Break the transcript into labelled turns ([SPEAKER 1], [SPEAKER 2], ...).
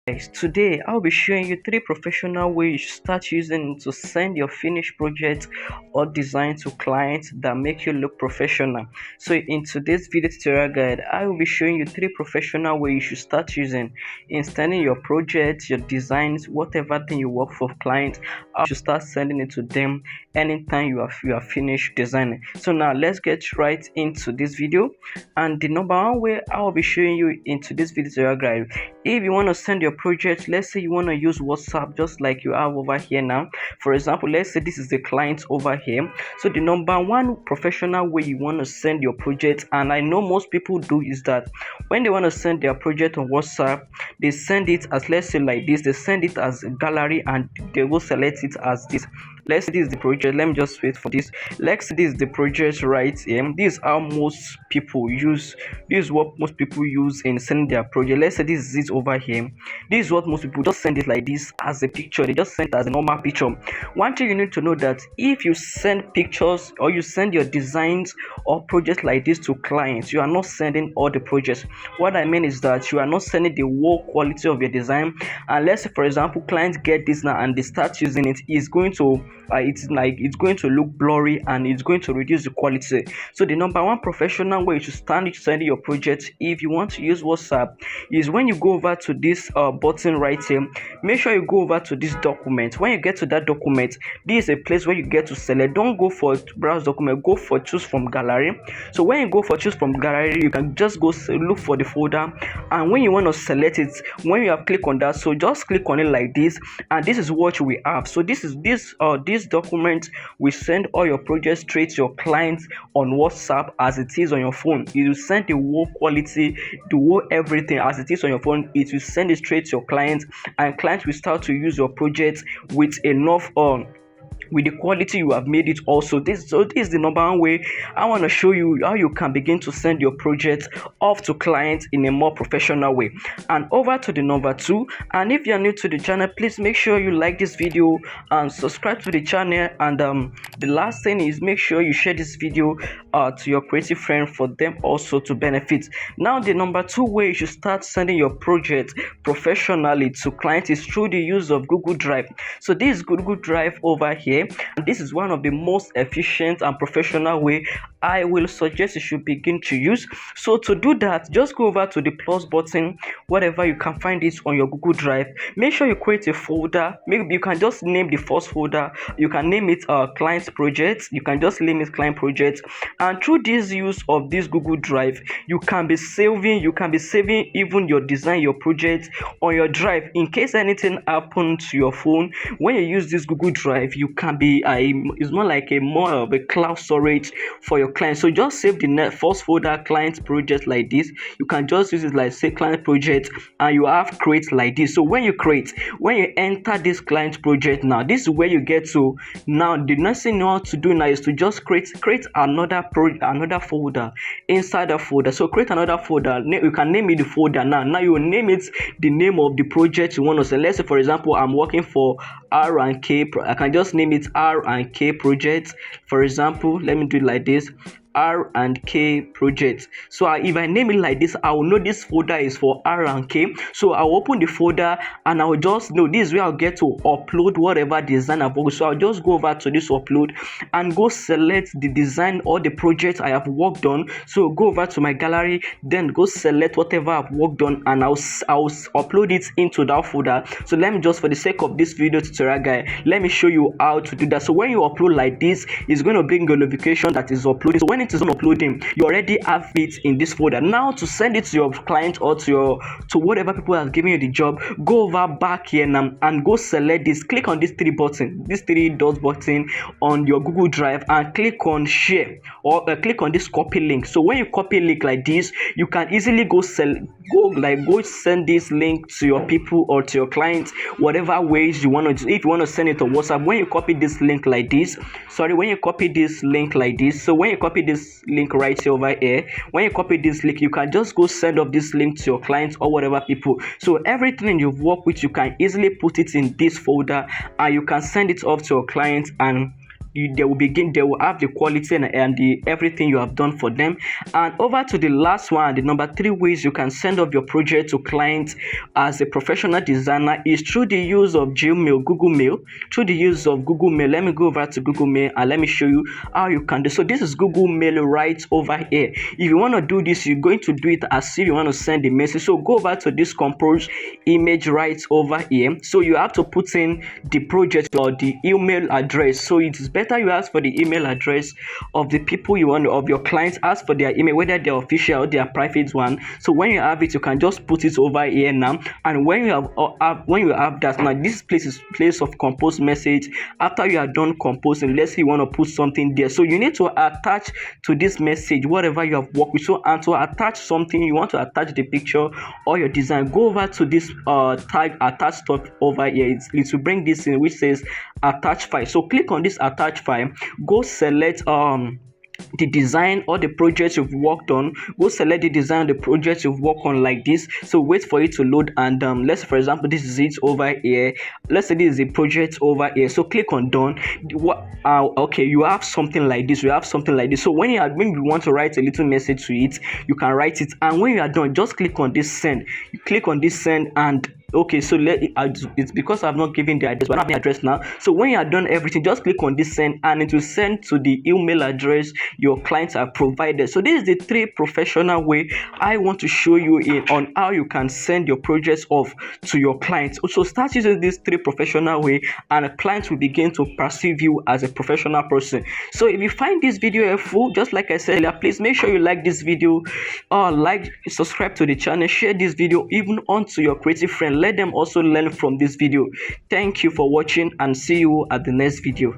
[SPEAKER 1] Guys, today I'll be showing you three professional ways you should start using to send your finished project or design to clients that make you look professional. So in today's video tutorial guide, I will be showing you three professional ways you should start using in sending your projects, your designs, whatever thing you work for clients. I should start sending it to them anytime you are finished designing. So now let's get right into this video. And the number one way I will be showing you into this video tutorial guide, if you want to send your project, let's say you want to use WhatsApp just like you have over here now. For example, let's say this is the client over here. So the number one professional way you want to send your project, and I know most people do, is that when they want to send their project on WhatsApp, they send it as, let's say like this, they send it as a gallery and they will select it as this. Let's say this is the project. Let me just wait for this. Let's say this is the project right here. This is how most people use. This is what most people use in sending their project. Let's say this is it over here. This is what most people just send it like this as a picture. They just send it as a normal picture. One thing you need to know, that if you send pictures or you send your designs or projects like this to clients, you are not sending all the projects. What I mean is that you are not sending the whole quality of your design. Unless, for example, clients get this now and they start using it, it's going to it's going to look blurry and it's going to reduce the quality. So the number one professional way you should start sending your project, if you want to use WhatsApp, is when you go over to this button right here. Make sure you go over to this document. When you get to that document, this is a place where you get to select. Don't go for browse document, go for choose from gallery. So when you go for choose from gallery, you can just go look for the folder, and when you want to select it, when you have clicked on that, so just click on it like this, and this is what we have. So this document will send all your projects straight to your clients on WhatsApp as it is on your phone. It will send the whole quality, the whole everything as it is on your phone. It will send it straight to your clients, and clients will start to use your project with enough with the quality you have made it also. This is the number one way I want to show you how you can begin to send your project off to clients in a more professional way. And over to the number two, and if you are new to the channel, please make sure you like this video and subscribe to the channel. And the last thing is, make sure you share this video to your creative friend for them also to benefit. Now the number two way you should start sending your project professionally to clients is through the use of Google Drive. So this is Google Drive over here, and this is one of the most efficient and professional way I will suggest you should begin to use. So to do that, just go over to the plus button, whatever you can find it on your Google Drive. Make sure you create a folder. Maybe you can just name the first folder. You can name it client projects. You can just name it client projects. And through this use of this Google Drive, you can be saving even your design, your project on your drive. In case anything happens to your phone, when you use this Google Drive, you can be it's more of a cloud storage for your client. So just save the first folder, client project, like this. You can just use it like, say, client project, and you have create like this. So when you enter this client project, now this is where you get to. Now the next thing you want to do now is to just create another folder inside the folder. So create another folder. You can name it the folder. Now you will name it the name of the project you want to say. Let's say, for example, I'm working for R&K. I can just name it R&K project. For example, let me do it like this: R&K project. So if I name it like this, I will know this folder is for R&K. So I'll open the folder and I will just know this is where I'll get to upload whatever design I've worked. So I'll just go over to this upload and go select the design or the project I have worked on. So go over to my gallery, then go select whatever I've worked on, and I'll upload it into that folder. So let me just, for the sake of this video tutorial guide, let me show you how to do that. So when you upload like this, it's going to bring a notification that is uploaded. So when it is on uploading, you already have it in this folder. Now to send it to your client or to whatever people have given you the job, go over back here now and go select this. Click on this three dots button on your Google Drive and click on share, or click on this copy link. So when you copy link like this, you can easily go send this link to your people or to your clients, whatever ways you want to do. If you want to send it on WhatsApp, when you copy this link like this, so when you copy this link right here over here, when you copy this link, you can just go send off this link to your clients or whatever people. So everything you've worked with, you can easily put it in this folder and you can send it off to your clients, and they will have the quality and the everything you have done for them. And over to the last one, the number 3 ways you can send off your project to clients as a professional designer is through the use of Gmail, Google Mail. Through the use of Google Mail, let me go over to Google Mail and let me show you how you can do. So this is Google Mail right over here. If you want to do this, you're going to do it as if you want to send a message. So go over to this compose image right over here. So you have to put in the project or the email address. So it is better you ask for the email address of the people you want, of your clients. Ask for their email, whether they're official or their private one. So when you have it, you can just put it over here now. And when you have that, now this place of compose message. After you are done composing, let's say you want to put something there. So you need to attach to this message whatever you have worked with. So and to attach something, you want to attach the picture or your design. Go over to this tag attach stuff over here. It will bring this in which says attach file. So click on this attach file. Go select the design or the project you've worked on. Go select the design of the project you've worked on like this. So wait for it to load, and let's, for example, this is it over here. Let's say this is a project over here. So click on done. Okay, you have something like this. So when you want to write a little message to it, you can write it, and when you are done, just click on this send. You click on this send, and okay, so it's because I've not given the address, but I have the address now. So when you are done everything, just click on this send, and it will send to the email address your clients have provided. So this is the 3 professional way I want to show you on how you can send your projects off to your clients. So start using this 3 professional way, and clients will begin to perceive you as a professional person. So if you find this video helpful, just like I said earlier, please make sure you like this video, subscribe to the channel, share this video even onto your creative friend. Let them also learn from this video. Thank you for watching, and see you at the next video.